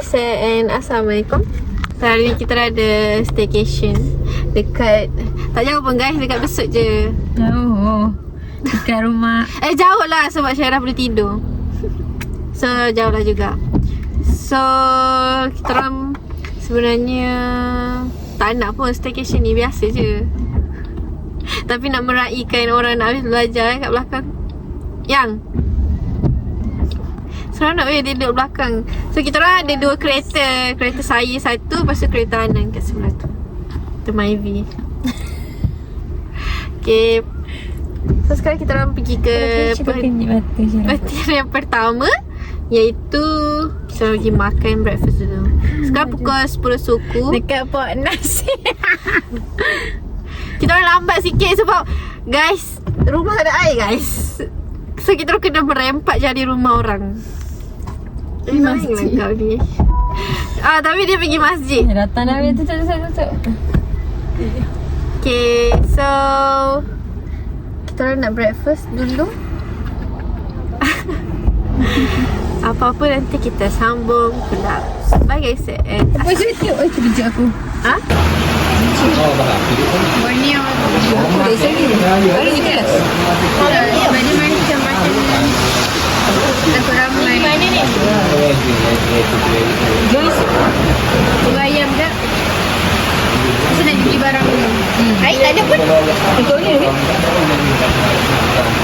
guys and Assalamualaikum. So, hari ni kita ada staycation dekat, tak jauh pun guys, dekat Besut je. Jauh dekat rumah. Jauh lah sebab Syarah boleh tidur. So jauh lah juga. So kita orang sebenarnya tak nak pun staycation ni, biasa je. Tapi nak meraihkan orang nak habis belajar kat belakang. Yang sekarang nak duduk belakang. So kita orang ada dua kereta. Kereta saya satu, lepas tu kereta Anan kat sebelah tu. Tu Myvi. Okay. So sekarang kita orang pergi ke perhentian yang pertama, iaitu kita pergi makan breakfast dulu. Sekarang pukul 10 suku. Dekat Port Nasi. Kita orang lambat sikit sebab guys, rumah tak ada air guys. So kita orang kena merempat cari rumah orang. Masjid kau ni. Tapi dia pergi masjid. Datang dah, tutup. Okay, so kita orang nak breakfast dulu. Apa-apa nanti kita sambung pula. Bye guys. Apa je tu? Itu biji aku. Ha? Borneo. Aku dah sini. Baru ni kelas. Mana-mana macam takut ramai. Mana ni? Joyce. Buat ayam tak? Saya nak beli barang dulu. Air tak ada pun. Ikut ni.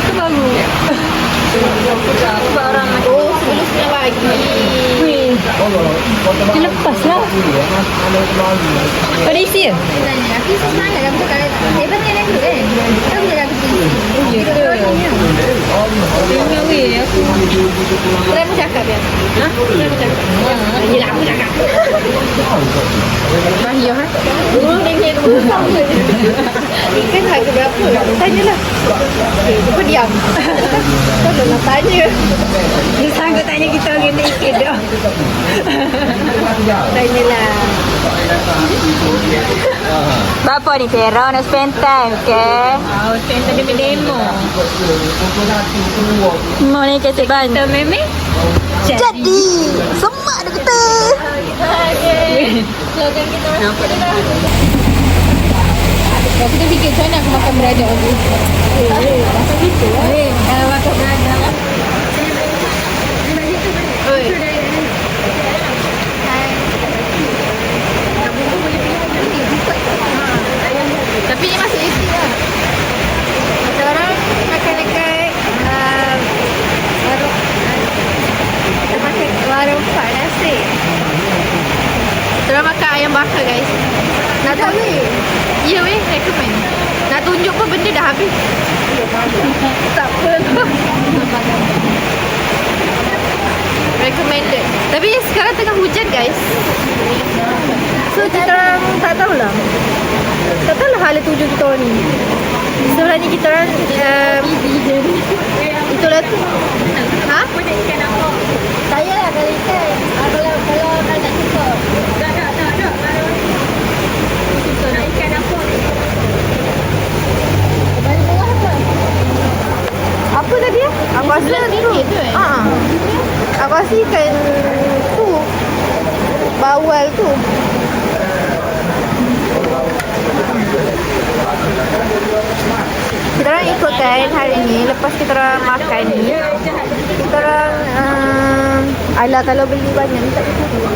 Itu baru. Sebab orang sebelum nak bagi. Dia lepas lah. Pada isi ya? Aku semangat kan. Hebat kan aku kan. Kita boleh dah pergi. Kita orang ni. Tengok weh aku. Try mu cakap ya? Ha? Try mu cakap. Yelah aku cakap. Mahir ha? Dia dulu sama je. Ikan harga berapa? Tanyalah. Apa diam? Kau dah nak tanya. Dia sanggup tanya kita orang nak ikan dah. Tanyalah. Bapa ni Tera nak spend time, okay? Spend time dengan demo. Mau ni kecik banyak. Meme? Jadi semak dah kita. Slogan kita orang nampak dah. Kita fikir macam mana aku makan beradab aku. Macam gitu lah. Makan beradab. Oi. Tapi ni masuk isi lah. Kita orang makan dekat warung Pak Nasi. Kita orang makan ayam bakar guys. Nak tahu ni? Ya weh, recommend. Nak tunjuk pun benda dah habis. Tak apa. Recommended. Tapi sekarang tengah hujan guys. So kita orang tak tahulah. Tak tahulah hala tuju kita orang ni. Sebenarnya kita orang itulah tu. Ha? Boleh ikan apa? Saya lah kalau ikan. Kalau nak cukup. Tak. Nak ikan apa? Balik tengah apa? Apa tadi ya? Aku rasa tu. Aku rasa ikan tu. Bawal tu. Kita orang ikutkan hari ni. Lepas kita orang makan ni, kita orang alah kalau beli banyak ni tak cukup.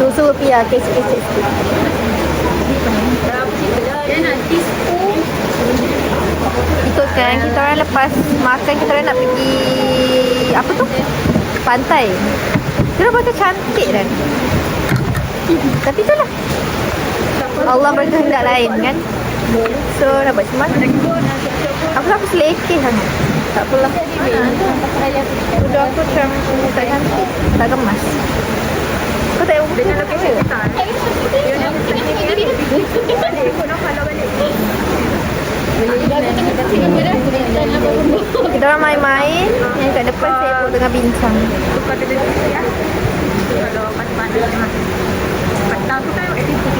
Susu rupiah kecil-kecil sikit. Ikutkan kita orang lepas makan, kita orang nak pergi apa tu? Pantai. Kita orang pakai cantik kan? Tapi itulah, Allah berkehendak lain kan. So nak buat macam mana? Aku selekeh sangat. Tak apalah. Udah aku macam tak cantik, tak kemas. Kau tak payah dengan lokasi kita. Kita orang main-main. Yang kat depan saya pun tengah bincang. Kalau mana-mana petang tu kan aktiviti.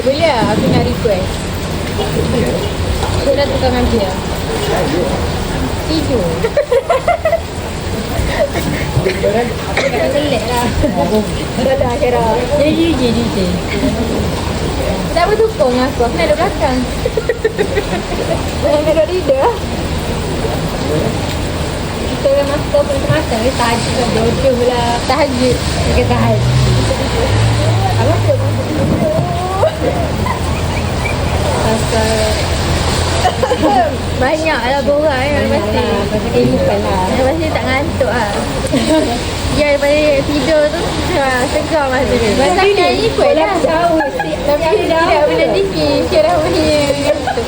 boleh lah. Aku nak request. Aku dah tukar dengan dia. Tidur. Aku dah gelek lah. Dah lah Kira. DJ. Tak bertukar dengan aku. Aku nak duduk belakang. Jangan duduk leader. Kita orang master pun macam-macam. Dia tahajud lah. Jodoh lah. Tahajud. Dia tahajud. Apa tu? Pasal banyak lah borang kan pasti. Pasal kehidupan lah. Pasti tak ngantuk lah. Dia daripada tidur tu segar masa tu. Pasal dia ikut lah. Tapi dia bila tinggi. Dia dah boleh ngantuk.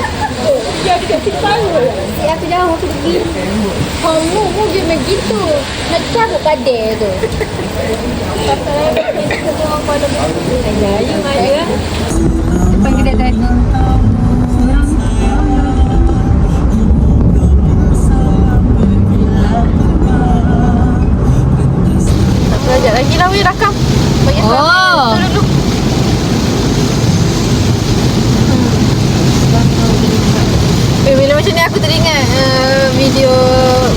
Dia ada kat power. Aku jauh aku pergi. Kamu pun dia begitu. Nak cabut kader tu. Pasal dia orang pada begitu. Ya Maya. Depan kedai tadi. Sekejap lagi lah weh rakam. Bagi Oh. dulu. Bila macam ni aku teringat video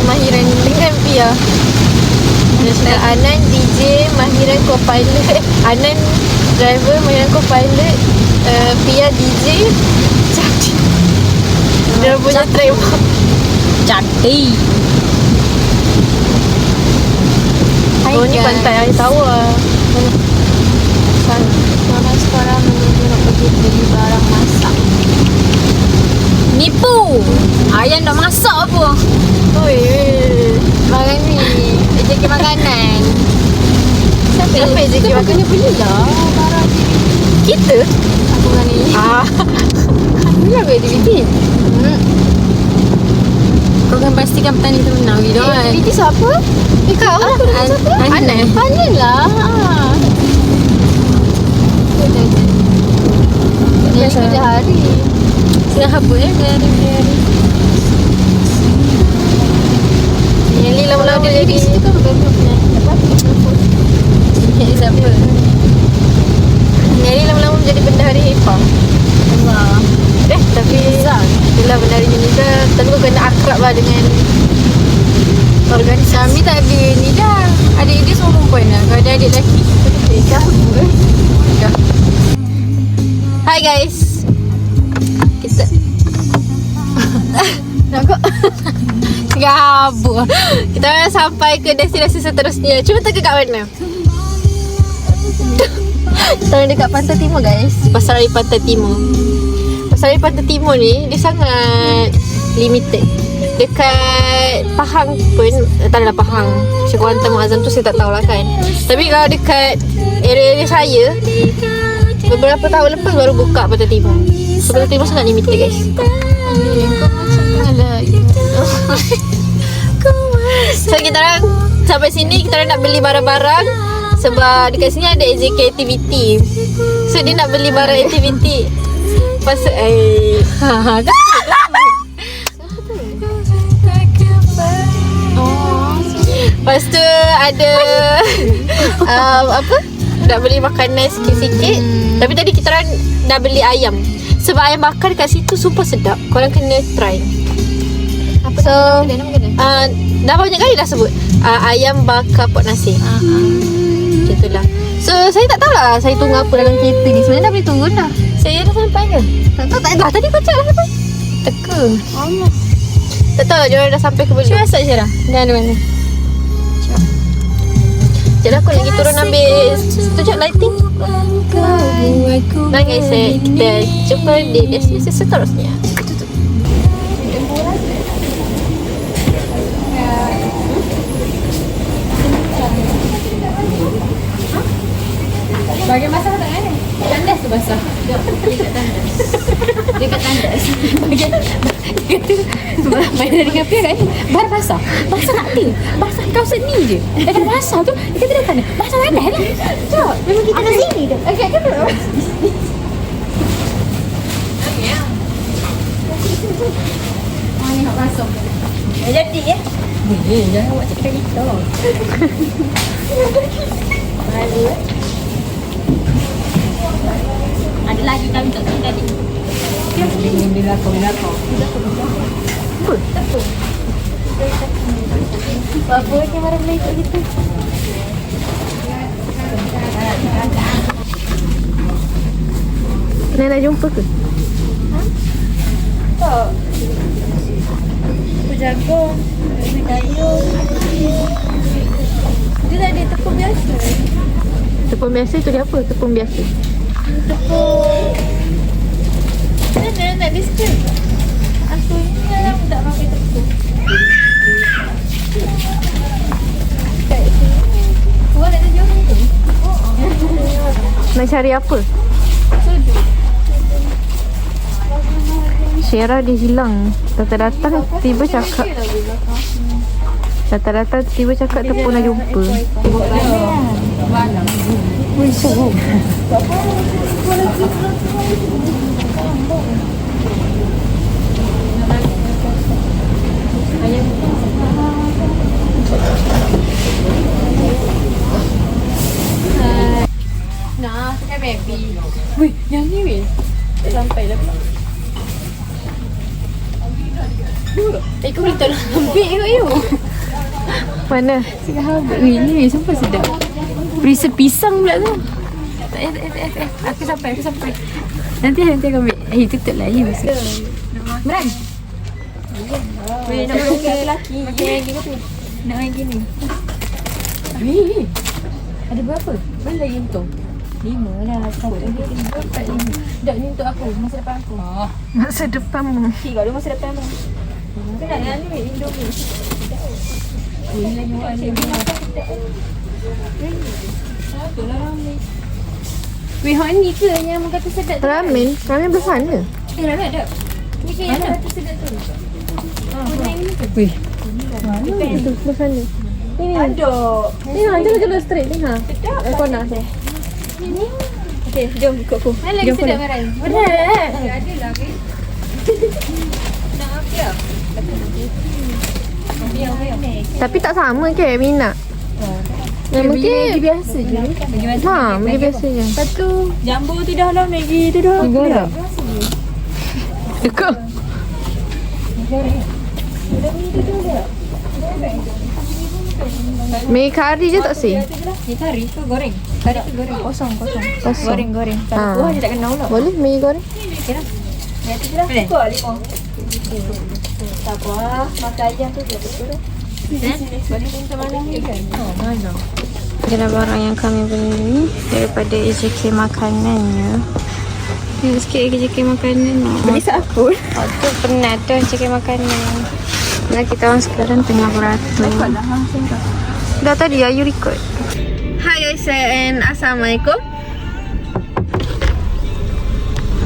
Mahiran dengan Pia. Anan DJ, Mahiran co-pilot. Anan driver, Mahiran co-pilot. Pia DJ. Jadi dia punya trademark. Jadi. Oh ni pantai air tawar. Orang sekarang menuju nak pergi beli barang masak. Nipu. Ayah nak masak apa? Oi. Barang ni JK makanan. Siapa JK Kita makanan? kena belilah barang Kita? aku dengan ni. Bila aku aktiviti? Kau kan pastikan petani tu menang gitu kan. Aktiviti siapa? Kau lah. Aku dengan siapa? Anan. Anan lah. Dia kerja hari. Sudah apa ya dari. Yang ni lama-lama dia jadi. Itu kan bukan apa? Siapa? Yang ni lama-lama menjadi bendahari HIPA. Allah. Tapi itulah bendahari Unida. Tapi kau kena akrab lah dengan organisasi. Kami tak ada ni dah. Adik dia semua perempuan lah. Kalau ada adik lelaki. Hai guys. Kita Nakut. Gabuk. Kita dah sampai ke destinasi seterusnya. Cuba teka kat mana? Kita orang dekat Pantai Timur guys. Pasar Raya Pantai Timur. Pasar Raya Pantai Timur ni dia sangat limited. Dekat Pahang pun tak adalah Pahang. Macam Kuantan Muazzam tu saya tak tahulah kan. Tapi kalau dekat area saya beberapa tahun lepas baru buka Pantai Timur. So Pantai Timur sangat limited guys. Kau macam alah. So kita orang sampai sini kita orang nak beli barang-barang sebab dekat sini ada AJK activity. So dia nak beli barang activity. Pasal lepas tu ada apa? Nak beli makanan sikit-sikit. Tapi tadi kita orang dah beli ayam. Sebab ayam bakar kat situ super sedap. Korang kena try. Apa So nama kedai? dah banyak kali dah sebut ayam bakar pot nasi. Macam tu lah. So saya tak tahulah saya tunggu apa dalam kereta ni. Sebenarnya dah boleh tunggu dah. Saya dah sampai ke? Tak tahu, tak dah. Tadi kau cakap dah sampai. Teka. Allah. Tak tahu dia orang dah sampai ke belum. Cuba masak je dah. Dah ada mana? Sekejap lah aku lagi turun ambil tunjuk lighting. Baik guys, kita jumpa di destinasi seterusnya. Bagian basah tak kan? Tandas tu basah. Dekat tandas. Dekat tandas. Main dari ngapi kan? Bar basah. Basah nak ting. Basah kau seni je. Dekat basah tu, kita dah tandas. Basah tandas lah. Jom. Memang kita kat sini dah. Okey, kan dulu. Ni hak basah. Jadi ya. Boleh, jangan buat cakap kita. Malu. Ada Lagi kami tak tahu tadi. Apa kamera boleh ikut gitu? Nenek nak jumpa ke? Tak. Aku jaga. Aku dayung. Dia tak ada tepung biasa. Tepung biasa tu dia apa? Tepung biasa. Tepung. Mana nak biskut? Aku ni yang tak pakai tepung. Kau nak tunjuk tu? Nak cari apa? Sudu. Syera dia hilang. Datang-datang tiba cakap. Datang-datang tiba cakap tepung nak jumpa. Nah, pakai baby. Wih, yang ni weh. Sampai dah pula. Kau boleh tolong ambil kot you. Mana? Sedap habis. Wih, ni sampai sedap. Berisa pisang pula tu. Tak. Aku sampai. Nanti aku ambil. Tutup lah. Ya, masuk. Meran. Weh, nak makan lelaki. Makan yang gini tu. Nak makan gini. Weh. Ada berapa? Mana lagi untung? 5 lah. 1, 2, 3, 4, 5. Tak, ni untuk aku. Masa depan aku. Masa depanmu. 3 dulu masa depan tu. Kena yang ni Indomie. Ini lagi buat ni. Itulah ramen. Weh, hak ni ke yang orang kata sedap tu? Ramen? Ramen bersama mana? Ramen ada. Ni ke yang orang kata sedap tu? Kuning ni ke? Weh. Mana itu bersama? Ini. Ada. Ni ha, jalan straight ni ha. Kau nak saya. Ni. Okey, jom ikut aku. Mana lagi sedap Maran? Benar. Ada lah weh. Nak apa ya? Tapi tak sama ke minat? Yang mungkin biasa je. ha, Maggi biasa je. Satu jambu tu dah lah, Maggi tu dah. Tiga dah. Dekat. Maggi kari je tak sih? Ni kari ke goreng? Kari ke goreng? Kosong. Kosong. Goreng. Ha. Kalau kuah je tak kena pula. Boleh Maggi goreng? Okey lah. Yang tu je lah. Cukup lah 5. Tak apa. Makan ayam tu je betul lah. Boleh minta malam ni kan? Mana? Adalah barang yang kami beli daripada EJK makanannya. Ni sikit EJK makanan. Beli aku. Oh tu penat tu EJK makanan. Nah kita orang sekarang tengah beratur. Dah tadi Ayu record. Hi guys and Assalamualaikum.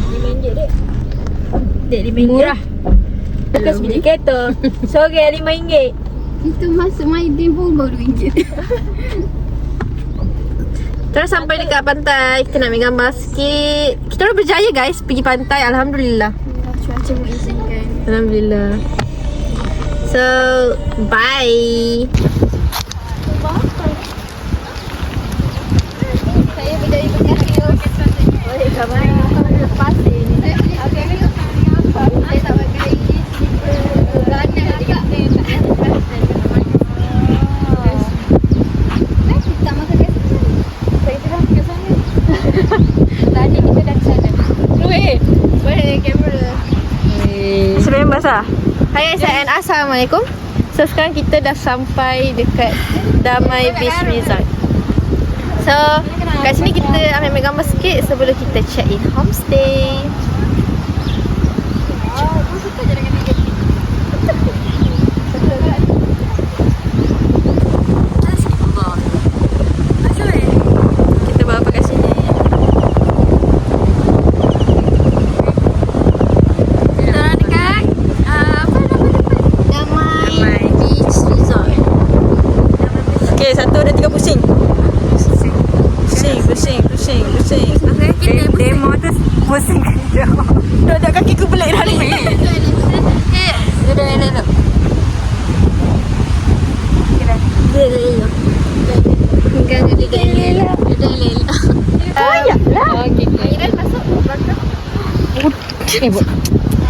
RM5 dek. Dek RM5. Murah. Bukan sebiji kereta. Sore RM5. Itu masuk my day pun baru RM2. Terus sampai dekat pantai. Kita nak ambil gambar sikit. Kita orang berjaya guys pergi pantai. Alhamdulillah. Cuaca mengizinkan. Alhamdulillah. So bye. Saya berjaya berjaya. Boleh kabar. Lepas ni. Saya tak pakai celana juga. Tak makan kat sana. Saya terang kat sana. Tadi kita dah sana. Boleh kamera. Sebenarnya basah. Hai guys and Assalamualaikum. So sekarang kita dah sampai dekat Damai Beach Resort. So kat sini kita ambil gambar sikit sebelum kita check in homestay. Aku suka je dengan dia. Kita buat apa kat sini? Kita orang dekat apa nama tempat? Damai Beach Resort. Okay, 1, 2, 3 pusing. Pusing. Demo tu pusing.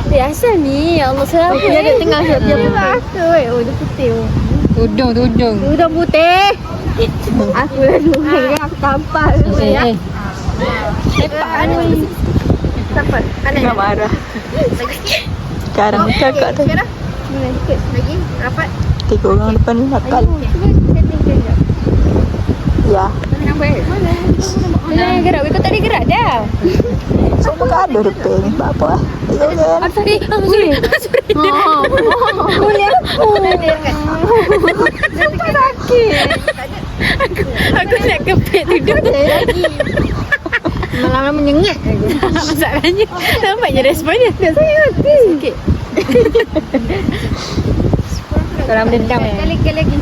Biasa ni. Ya Allah, siapa Dia ada tengah siap dia pun. Rasa oh dia putih. Tudung. Udang putih. Aku dah dulu aku tampak. Lepas ni. Tampak. Tengah marah. Sekarang cakap tu. Syarah. Mana sikit lagi rapat. 3 orang depan ni nakal. Setting je. Ya. Jangan gerak. Kau tak boleh gerak dah. Semua gaduh depan ni. Apa lah. Sorry. Boleh aku. Sampai sakit. Aku nak kepit tudung. Lagi. Malah menyengat aku. Masalahnya nampaknya responnya. Saya hati. Sikit. Orang dendam. Kali lagi.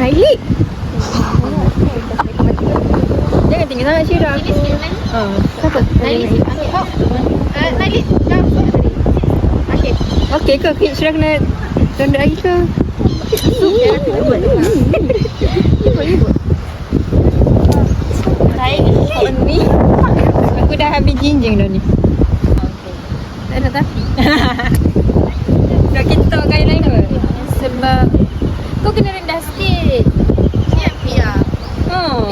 Ailik. Jangan tinggal sangat Syirah aku. Siapa? Nailis. Nailis. Okey. Okey ke? Syirah kena tunduk lagi ke? Ni. Aku dah habis jinjing dah ni. Tak ada tapi. Dah kita kain lain ke? Sebab kau kena rendah sikit. Siap ya.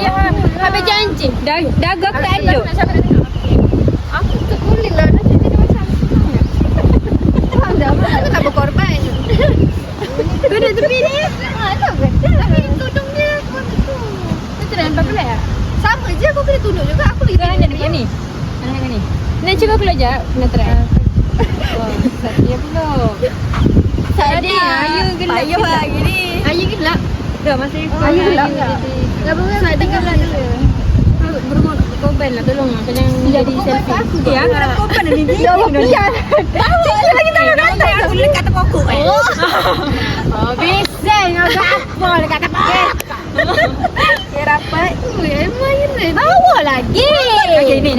Ya, habis janji. Dagu aku tak aduk. Aku tak boleh lah. Nanti dia macam. Aku tak berkorban. Kau dah tepi ni? Tak kan? Tapi tudung dia pun tu. Kau dah nampak pula ya? Sama je aku kena tunduk juga. Aku lagi Kau hanya dekat ni? Hanya ni? Nak cuba pula je? Nak try? Satya pula. Satya. Ayu gelap. Payah lah gini. Ayu gelap. Dah masa itu. Ayu gelap. Dah boleh. Satya gelap. Berumur korban lah. Tolong lah. Jangan jadi selfie. Ya, aku nak korban ni. Ya Allah, biar. Cikgu lagi tak nak datang. Aku dekat atas pokok. Oh, bisa. Ngapa apa dekat atas pokok. Dia rapat. Emang ini. Bawa lagi. Okey ni.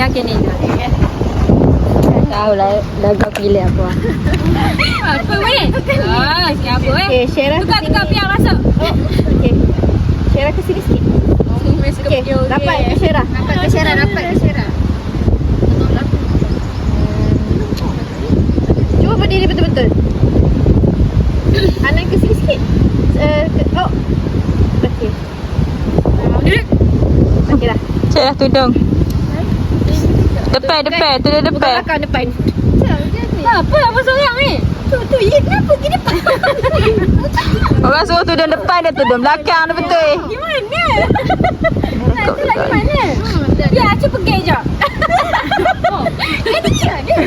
Tahu lah dagang pilih apa. Apa weh? Siapa Okay, Syarah ke sini. Tukar piang masuk. Okay. Syarah ke sini sikit. Okay, rapat ke Syarah. Rapat ke Syarah. Cuba berdiri betul-betul. Anak ke sini sikit. Oh. Okay. Okay dah. Cik dah tudung. Depan. Tudung Bukan depan. belakang depan. Apa seorang ni? Tu, ya kenapa pergi depan? Orang suruh tudung depan, dia tudung belakang. Dia betul. Gimana? Nak tu lagi mana? Ya, Acik pergi je. Ini dia. Dia.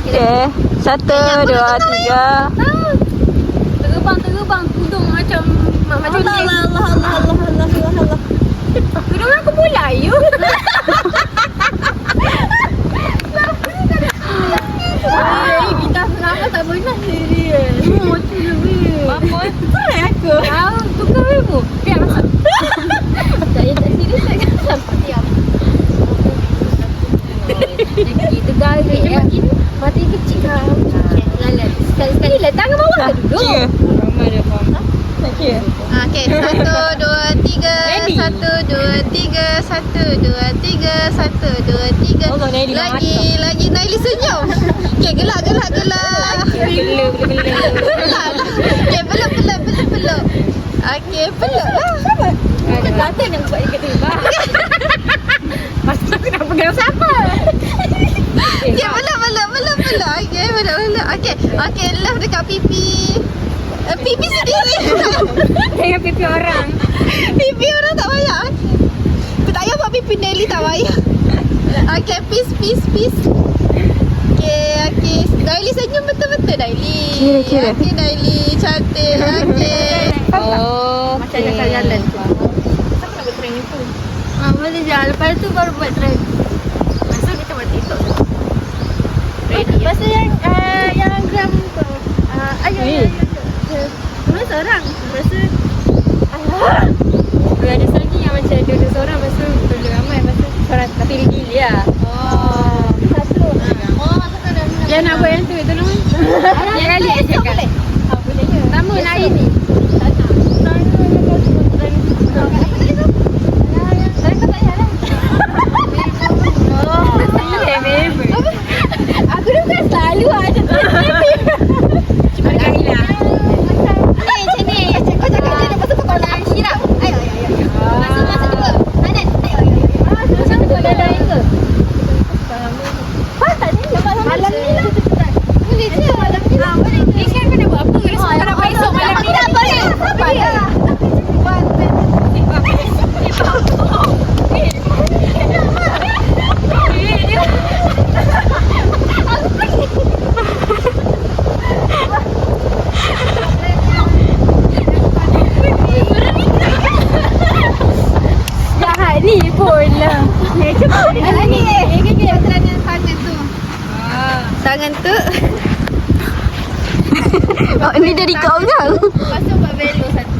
Okay. 1, 2, 3. Terbang tudung macam Allah. Tudung aku pula you. Kita selama tak pernah dia. Macam lebih. Apa? Sorry aku. Tahu tukar ibu. Biar masuk. Saya tak serius sangat sampai diam. Itu garis ya. Mati kecil lah. Sekali-sekali lah tangan bawah ke duduk. Kira. Ramai dia faham. Tak kira. Okay, 1, 2, 3. Ready? 1, 2, 3. 1, 2, 3. 1, 2, 3. Allah, Nelly Lagi Naili senyum. Okay, gelak. Gela. Okay, peluk. Okay, peluk lah. Ada kata nak buat dekat terbang. Masa aku nak pegang siapa? Okay, peluk. Okay, peluk. Okay, love dekat pipi. Pipi sendiri. Dengan pipi orang. Pipi orang tak payah. Aku tak payah buat pipi Nelly tak payah. Okay, peace. Okay. Daily senyum betul-betul, Daily. Kira. Okay, Daily. Cantik. Okay. Oh. Macam nak jalan. Siapa nak buat trend itu? Boleh je. Lepas tu baru buat trend. Lepas tu kita buat TikTok. Ready. Lepas tu yang gram tu. Ayo. Dua seorang. Lepas tu Ada lagi yang macam dua seorang. Lepas tu dua ramai. Lepas tu seorang tapi gila lah. satu. Yang nak buat yang tu tolong. Yang kali Esok cakap. boleh? Boleh ke? Pertama hari ni. jadi kat orang. Lepas tu buat velo satu.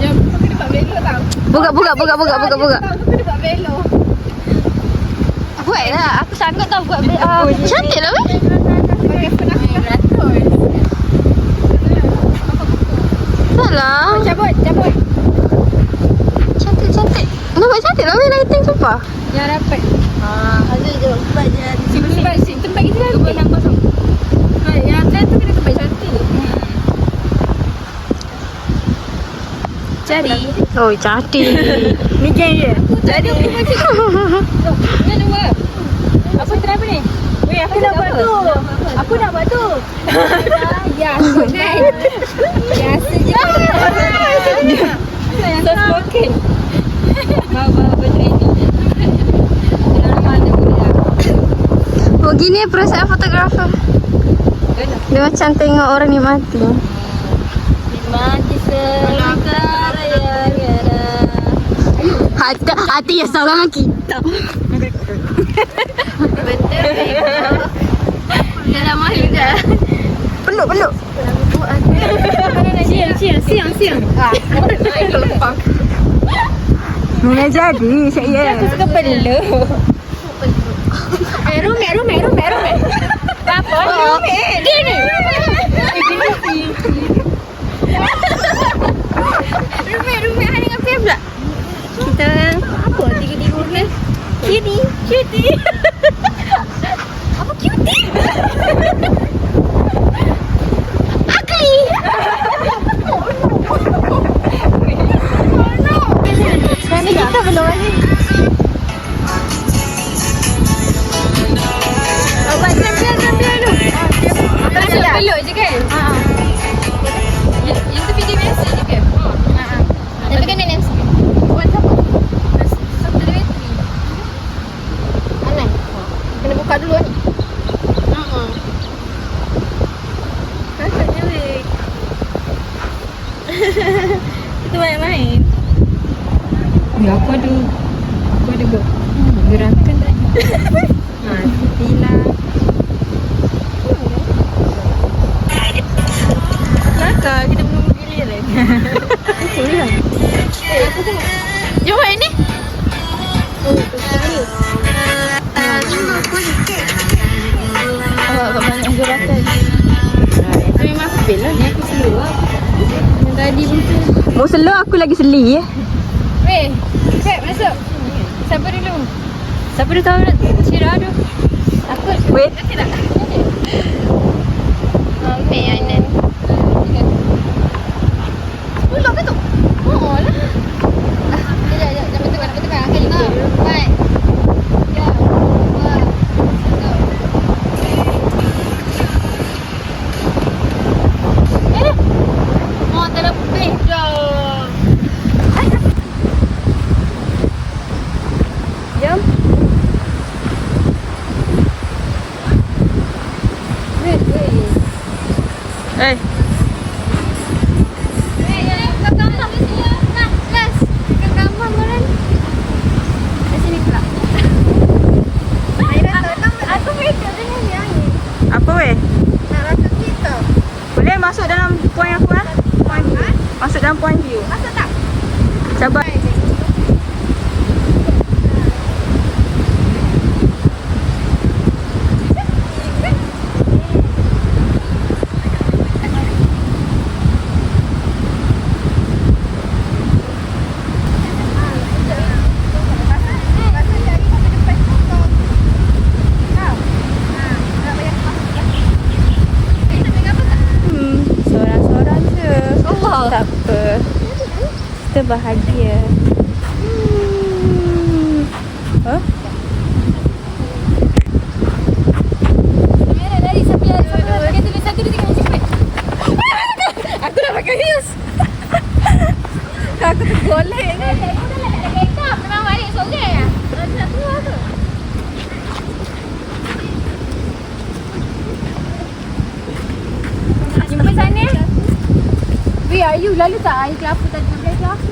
Jom, kau kena buat velo tau. Buka. Tahu kau kena buat velo. Buat lah. Aku sanggup tau buat cantik lah weh. Pakai penakut. Tak lah. Cabut. Cantik. Nampak cantik lah weh lighting sumpah. Yang rapat. Ada je tempat je. Tempat kita cantik. Yang kosong. Yang atas tu kena tempat cantik. Cari. Oh cantik. Ni geng je. Jadi Jangan buat. Apa try apa ni? Weh, aku nak buat tu. Aku nak buat tu. Ya, kan. Biasa je. Yang so spoken. Bawa benda ini. Mana boleh. Oh gini perasaan fotografer. Dia macam tengok orang ni mati. Mati sementara ya. Hati ya seorang kita. Betul. Dalam mahal juga. Peluk. Siang. Mula jadi saya. Aku suka peluk. Rumek. Apa? Dia ni. Rumek hari dengan Fia pula. Kita apa? Tiga-tiga ni. Cutie. Apa cutie? Ugly. Sekarang kita belum lagi. Buat champion tu. Masuk peluk je kan? Yang tu video biasa je kan? Tapi kena MC. Buat siapa? Satu dua tiga. Anai. Kena buka dulu ni. Maksudnya weh. Kita main-main. Ya aku ada gerakan tadi. Sila. Nakal kita belum giliran. Jom main ni. Awak banyak gerakan. Memang aku feel lah. Ni aku slow lah. Yang tadi pun tu. Mau slow aku lagi seli ya. Weh, Feb masuk. Siapa dulu? Siapa dah tahu nak Syirah tu? Aku. Wait. Tak. Ambil Ainan. Pulak ke tu? Oh lah. Jangan tekan. Kali ni. Baik. Ya. Wah. Oh, terlebih dah. Jom. Eh. Apa weh? Boleh masuk dalam point aku ah? Masuk dalam point view. Masuk tak? Sabar. Seorang-seorang je. Tak apa. Kita bahagia. Huh? Dari siapa yang pakai tulis satu dia tengok cepat. Aku dah pakai heels. Aku tergolek kan. Aku dah nak ada kereta. Memang balik sore ya. Nak keluar ke? Jumpa sana. Weh, Ayu lalu tak air kelapa tadi sampai kelapa.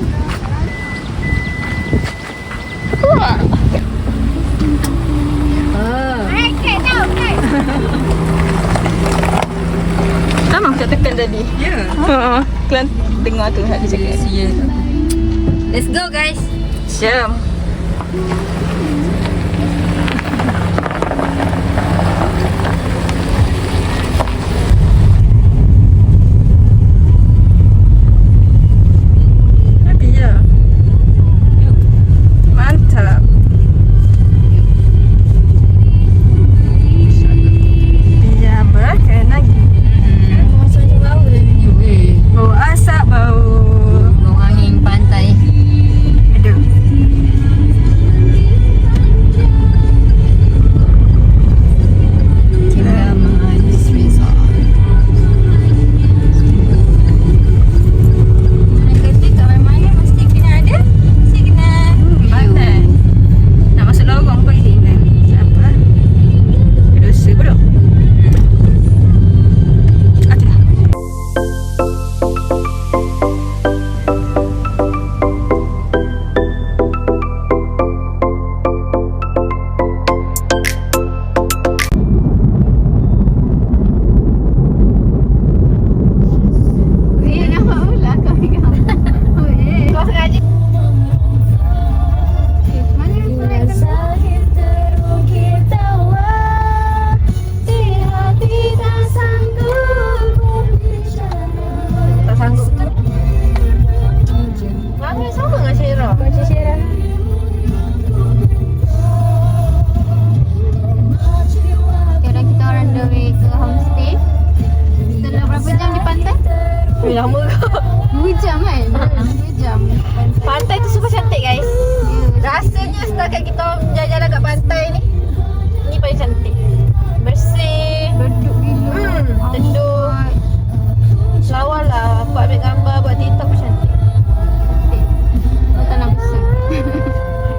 Sama kita tekan tadi. Ya. Kalian dengar tu hak dia cakap. Let's go guys. Jom. Happy je. Mantap. Biar berakan lagi. Macam bau dia ni. Bau asap, bau. Bau angin pantai. Aduh. Tinggal manis resort. Kata kat mana-mana mesti kena ada. Mesti kena pantai. Nak masuk lorong pun kena. Siapa? Berdosa pula. Okey. Dia nampak pula kau pegang. Kau sengaja. Mana tak sanggup tu. Angin sama dengan Syirah. Macam Syirah. Sekarang kita orang the way ke homestay. Setelah berapa jam di pantai? Lama kau. 2 jam kan? 2 jam. Pantai tu super cantik guys. Rasanya setakat kita orang jalan-jalan kat pantai ni paling cantik. Bersih. Berduk gila. Teduh. Lawa lah. Buat ambil gambar, buat TikTok pun cantik. Kau tak nak besar.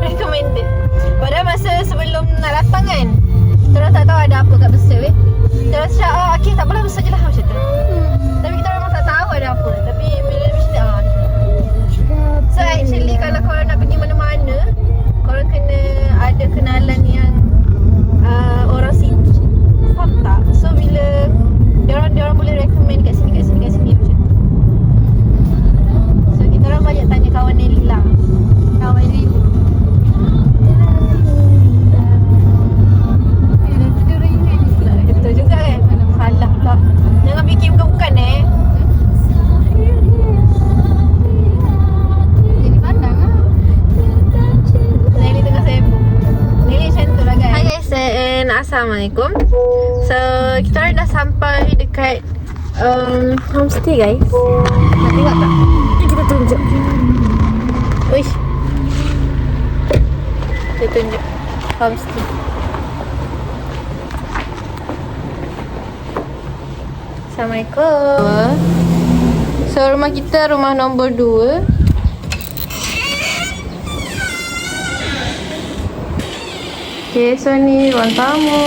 Recommended. Padahal masa sebelum nak datang kan, kita orang tak tahu ada apa kat Besar weh. Kita orang cakap, oh okay tak apalah Besar je lah macam tu. Tapi kita orang memang tak tahu ada apa. Tapi bila macam ni, so actually kalau korang nak pergi mana-mana, korang kena ada kenalan yang orang sini. Faham tak? So bila diorang boleh recommend kat sini macam tu. So kita orang banyak tanya kawan Nelly lah. Kawan Nelly. Betul juga kan? Salah pula. Jangan fikir bukan-bukan Jadi pandang lah. Nelly tengah sibuk. Nelly macam tu lah guys. Hi guys and Assalamualaikum. So kita orang dah sampai dekat homestay guys. Nak tengok tak? Ni kita tunjuk. Uish. Kita tunjuk homestay. Assalamualaikum. So rumah kita rumah nombor 2. Okay, so ni ruang tamu.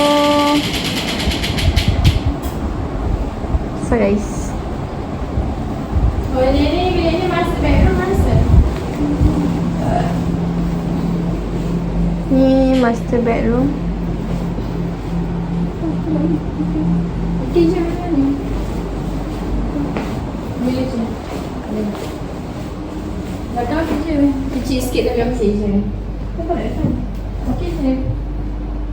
So guys, Oh ni bilik ni master bedroom master. ni master bedroom. Okey je mana ni? Bilik je. Datang je. Kecil sikit tapi masih je. Apa nak datang? Okey je.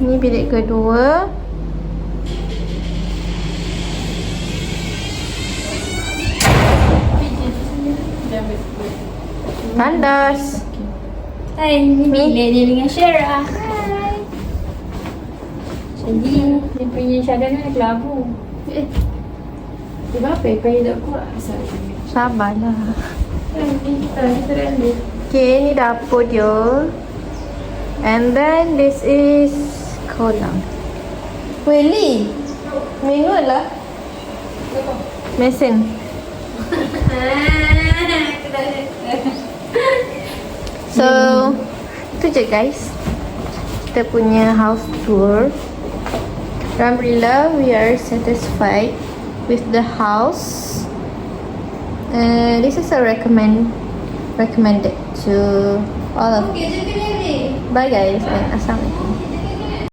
Ni bilik kedua. Tandas. Hai, ni bilik dia dengan Syara. Hai. Jadi, dia punya cadangan kelabu. Dia berapa? Kau hidup kuat asal. Sabarlah. Kita render. Okay, ni dapur dia. And then this is kolam. Willy, minum lah. Mesin. So, itu je guys. Kita punya house tour. Alhamdulillah, we are satisfied with the house. This is a recommended to all of you. Bye guys and assalamualaikum.